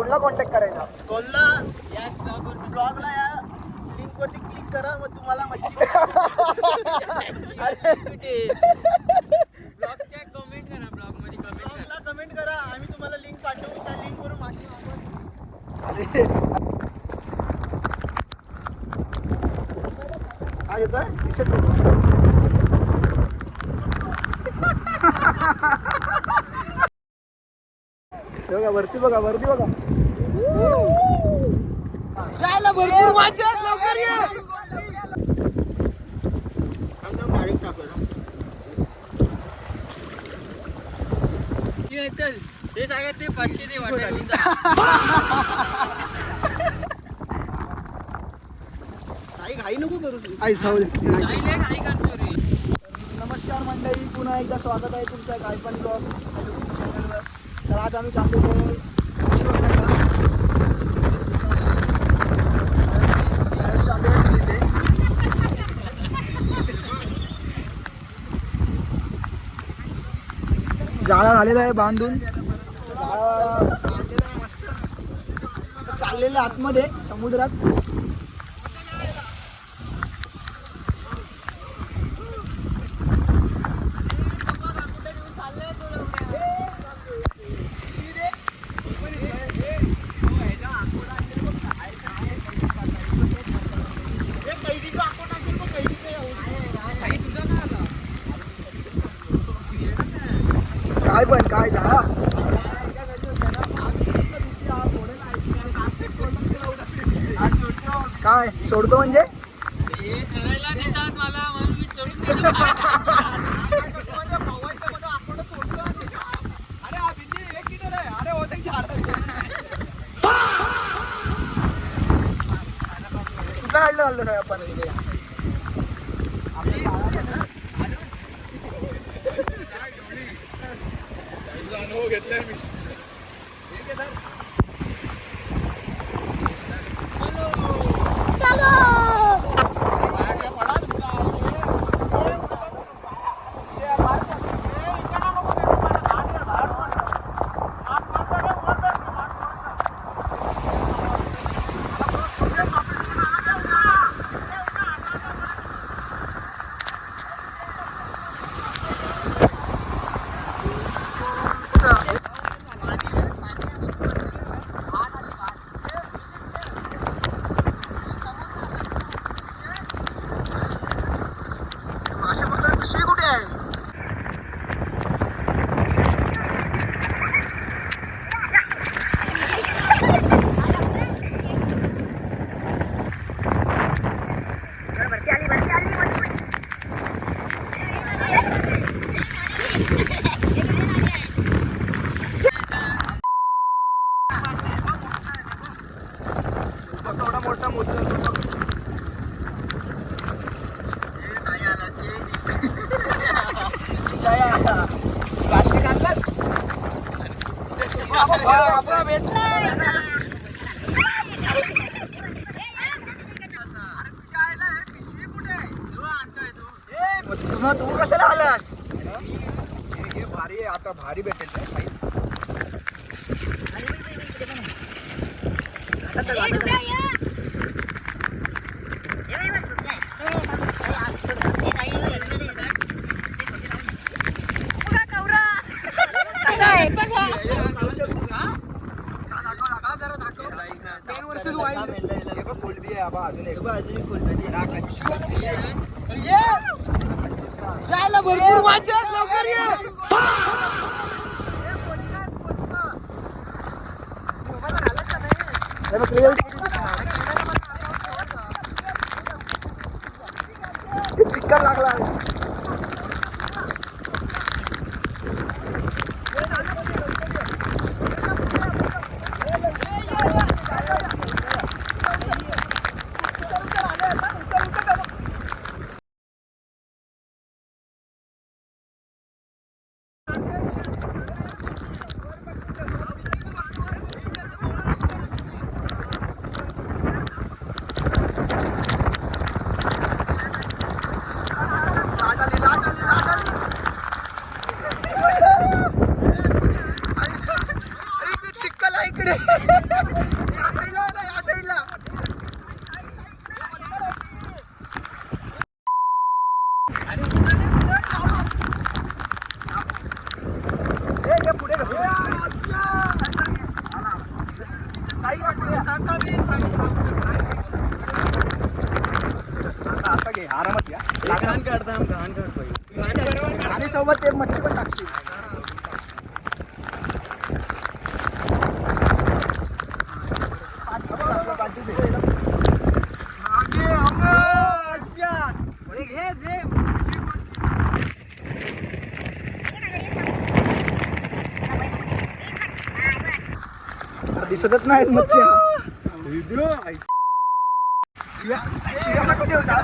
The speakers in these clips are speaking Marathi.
कोणला कॉन्टॅक्ट करायचा? कोणला ब्लॉगला या लिंक वरती क्लिक करा, मग तुम्हाला मच्छी ब्लॉगला कमेंट करा, आम्ही तुम्हाला लिंक पाठवू, त्या लिंक वरून मागणी आज येतोय टी-शर्ट बघा, वरती बघा, वरती बघा. जायला भरपूर वाजत, लवकर ये. चल ते सांगा, ते 500 दे वाटायला. घाई नको करू तू. आई सावली. घाई करतो रे. नमस्कार मंडळी, पुन्हा एकदा स्वागत आहे तुमचं गायपान ब्लॉग यूट्यूब चॅनलवर. तर आज आम्ही चाललेलो मच्छी बघायला. जाळा झालेला आहे बांधून, जाळा बांधलेला आहे मस्त. चाललेलं आतमध्ये समुद्रात. काय पण काय झाला काय सोडतो म्हणजे कुठं काढलं चाललं आपण घेतलाय मी. प्लास्टिक आणलास तू कशाला आलास? भारी आहे आता, भारी भेटेल जायला भरपूर वाजत, लवकर ये. चिक्कर लागला. या साईडला आरामात या आणि सोबत ते मच्छी पण टाकशील. दिसतच नाहीत मच्छी. शिव्या नको देऊ ना.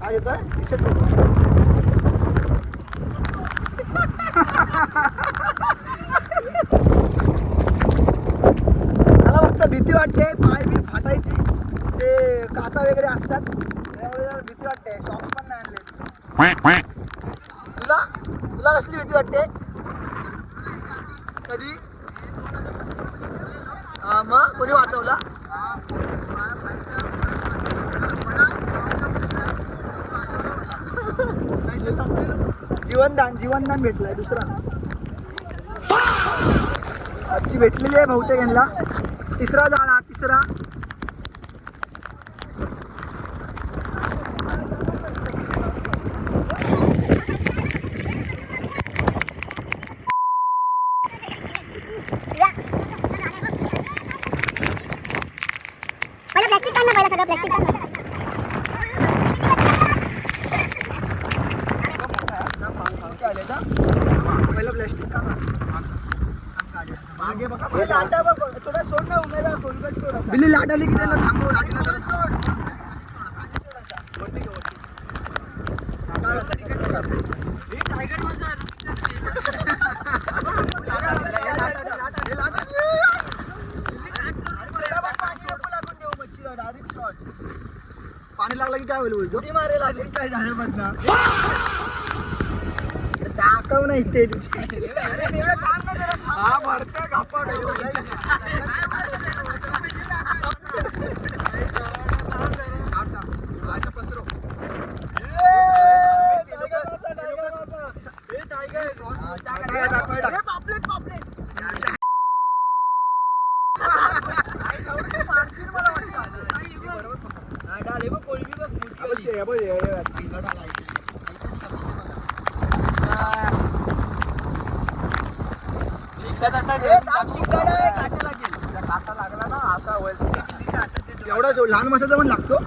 आज येतोय टी-शर्ट मला फक्त भीती वाटते पाय बी फाटायची. ते काचा वगैरे असतात त्यामुळे जरा भीती वाटते. सॉक्स पण नाही आणले. तुला तुला कसली भीती वाटते कधी? मग कोणी वाचवला? जीवनदान भेटलाय दुसरा. आजची भेटलेली आहे बहुतेक यांना. तिसरा जाळा तिसरा. प्लास्टिक काढणं पहिलं सगळं प्लास्टिक काढणं. पहिलं प्लॅस्टिक मागे बघा लाटा बघ थोडा सोड ना उमेदा खोलगट सोड. बिल्ली लाट आली की त्याला थांबव. लाटीला जरा सोड. पाणी लागलं की काय होईल बोलतो मारेल असेल काय झालं मधनं. दाखव नाही ते हा भरते गप्पा पसरो. एवढा लहान माशाचा पण लागतो.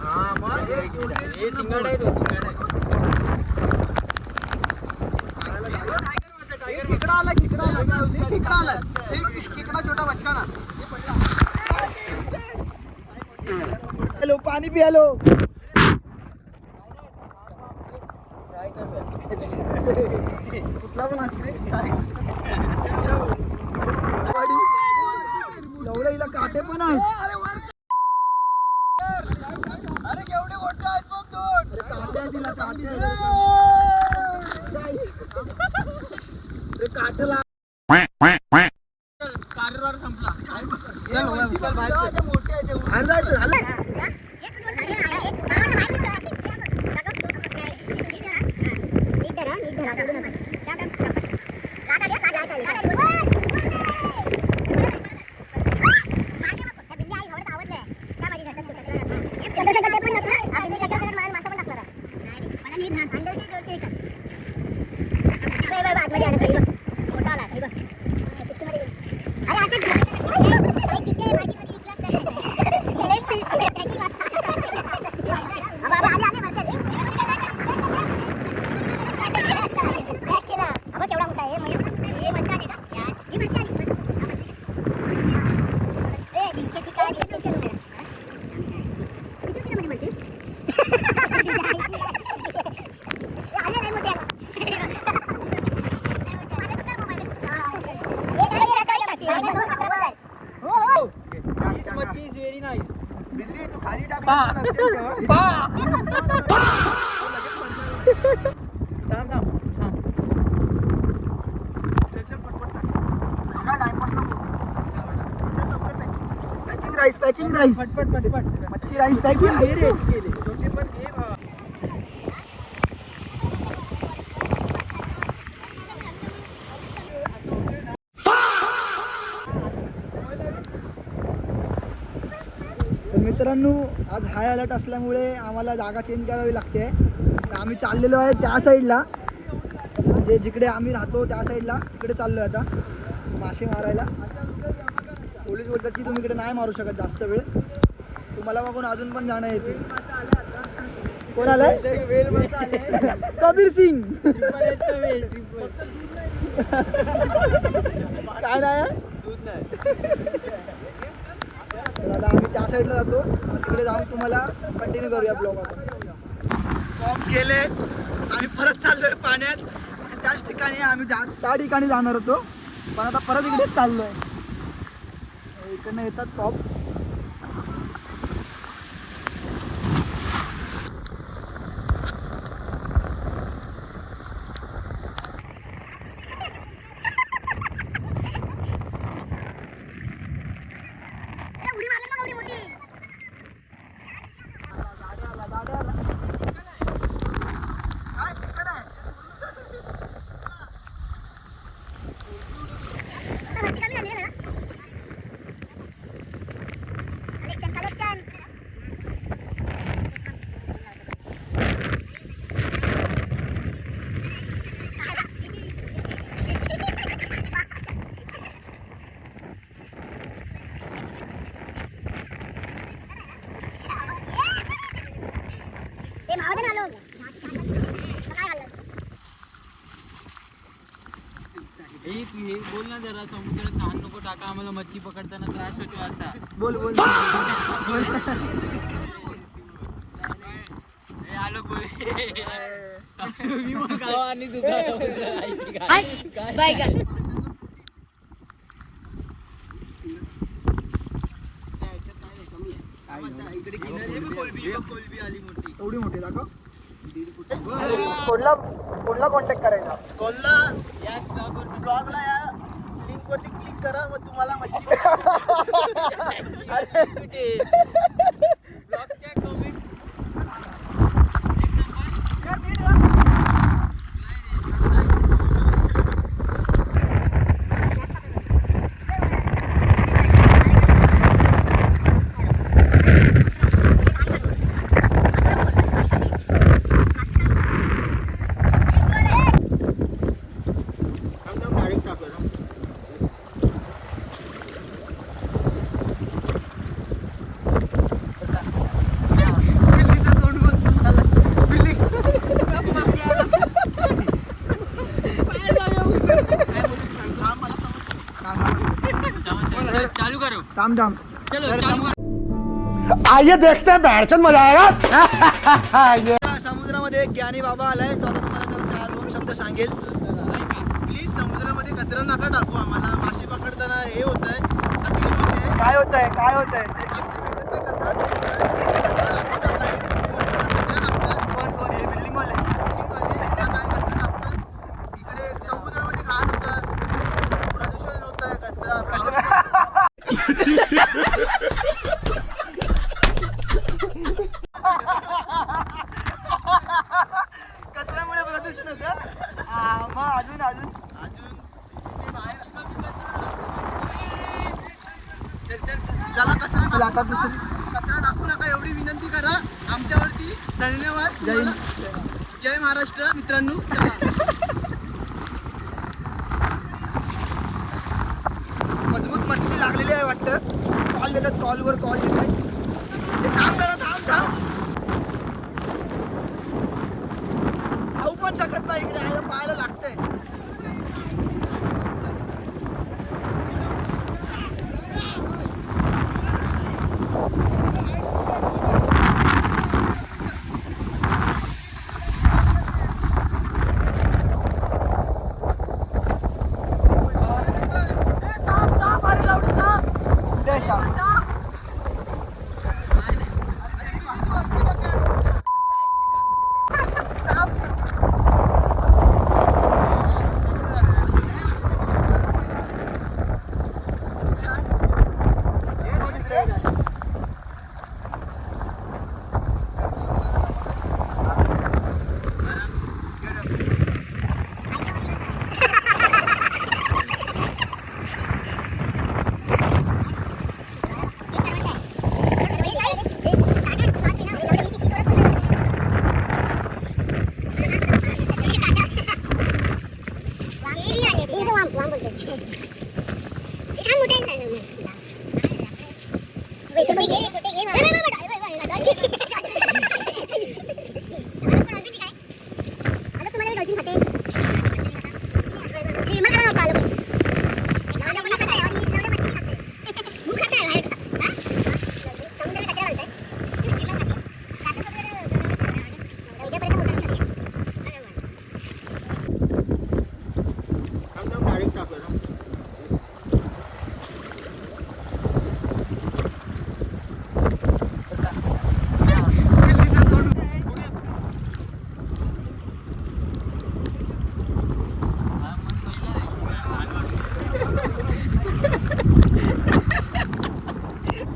छोटा बचका ना. हॅलो पाणी पियालो. कुठला पण असते एवढं हिला काटे पण आहेत. अरे केवढे मोठे आहेत बघ दोन. काटे तिला काटे काटेला कार्यवर संपला. बाहेर जायचं झालं. मोठा पॅकिंग राईस मच्छी राईस पॅकिंग. तर मित्रांनो आज हाय अलर्ट असल्यामुळे आम्हाला जागा चेंज करावी लागते. तर आम्ही चाललेलो आहे त्या साईडला, म्हणजे जिकडे आम्ही राहतो त्या साईडला तिकडे चाललो आहे आता मासे मारायला. पोलीस बोलतात की तुम्ही इकडे नाही मारू शकत जास्त वेळ, तुम्हाला बघून अजून पण जाणं येते. कोण आलाय? कबीर सिंग. काय नाही चला आम्ही त्या साईडला जातो, मग तिकडे जाऊन तुम्हाला कंटिन्यू करूया ब्लॉग. आपण फॉर्म्स गेले, आम्ही परत चाललोय पाण्यात. त्याच ठिकाणी आम्ही त्या ठिकाणी जाणार होतो, पण आता परत इकडेच चाललोय. इकडनं येतात टॉप्स. बोल ना जरा, समुद्रात तहान नको टाका आम्हाला, मच्छी पकडताना त्रास होतो असा. बोल बोल आलो बोल. आणि एवढी मोठी दाखव. कोणला कॉन्टॅक्ट करायचा? कोणला ब्लॉगला या लिंक वरती क्लिक करा, मग तुम्हाला मच्छी चालू करो. थांब थांब. चलो आइए देखते हैं बैठचंद मजा आएगा. समुद्रामध्ये एक ज्ञानी बाबा आलाय, तो आता तुम्हाला त्याला 2 शब्द सांगेल. प्लीज समुद्रामध्ये कचरा नका टाकू, आम्हाला मासे पकडताना हे होत आहे, तकलीफ होते. काय होतंय काय होतंय? कोण कोण हे बिल्डिंग वाले? इकडे समुद्रामध्ये घाण होतं, प्रदूषण होत आहे, कचरा कचऱ्यामुळे प्रदूषण होतं. मग अजून अजून अजून ते बाहेर चला कचरा आता दुसरी कचरा टाकू नका एवढी विनंती करा आमच्यावरती. धन्यवाद तुम्हाला. जय महाराष्ट्र मित्रांनो. मजबूत मच्छी लागलेली आहे वाटतं. कॉल देतात, कॉलवर कॉल देतात. हे थांब जरा, थांब थांब. खाऊ पण शकत नाही इकडे, आयला पाहायला लागतंय. कुठे आहे साप?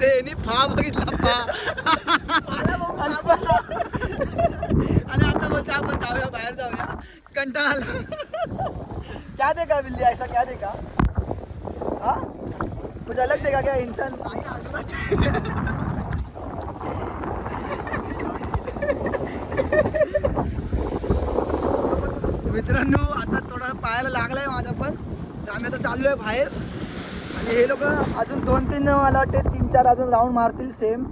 ते फा बघितला फा आणि आता बोलतो आपण जाऊया बाहेर जाऊया कंटाळा आला क्या देगा बिल्ली ऐसा क्या देगा हाँ कुछ अलग देगा क्या इंसान मित्रांनो आता थोडा पायाला लागलाय माझा पण तर आम्ही आता चाललोय बाहेर आणि हे लोक अजून 2-3 मला वाटते 3-4 अजून राऊंड मारतील सेम.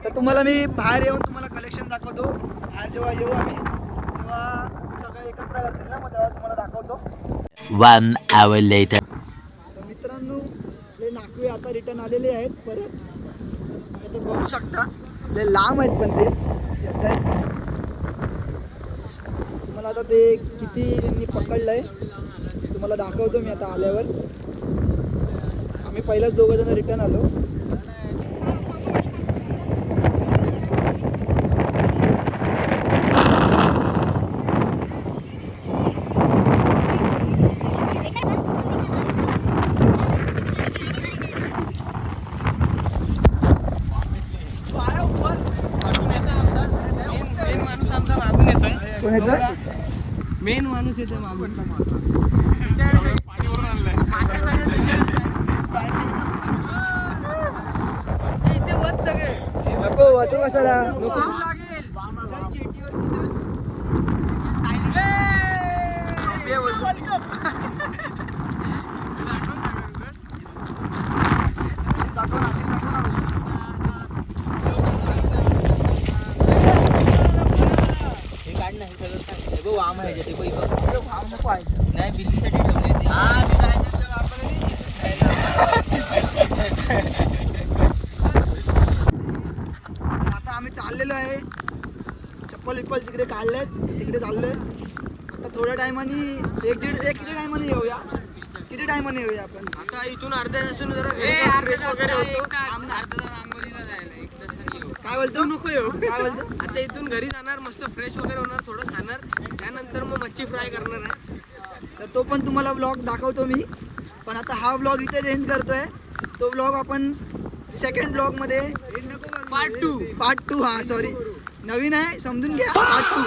तर तुम्हाला मी बाहेर येऊन तुम्हाला कलेक्शन दाखवतो. बाहेर जेव्हा येऊ आम्ही तेव्हा सगळे एकत्र करतील ना मग तेव्हा तुम्हाला दाखवतो. 1 hour later. तर मित्रांनो आपले नाकवे आता रिटर्न आलेले आहेत परत. तुम्ही तर बघू शकता लय लांब आहेत पण ते येत आहेत. तुम्हाला आता ते किती त्यांनी पकडलंय तुम्हाला दाखवतो मी आता आल्यावर. आम्ही पहिलाच 2 जण रिटर्न आलो. कोण येतं मेन माणूस येतो मागून. इथे वर सगळे नको तू कशाला नाही बिल्लीसाठी ठेवले आता आम्ही चाललेलो आहे. चप्पल विप्पल तिकडे काढलेत तिकडे चाललोय. आता थोड्या टायमाने किती टायमाने येऊया किती टायमाने येऊया आपण. आता इथून अर्ध्या तासून जरा फ्रेश वगैरे होतो. काय बोलतो नको येऊ काय बोलतो. आता इथून घरी जाणार मस्त फ्रेश वगैरे होणार थोडं खाणार त्यानंतर मग मच्छी फ्राय करणार आहे. तर तो पण तुम्हाला ब्लॉग दाखवतो मी. पण आता हा ब्लॉग इथेच एंड करतोय. तो ब्लॉग आपण सेकंड ब्लॉगमध्ये पार्ट 2 हा सॉरी नवीन आहे समजून घ्या पार्ट 2.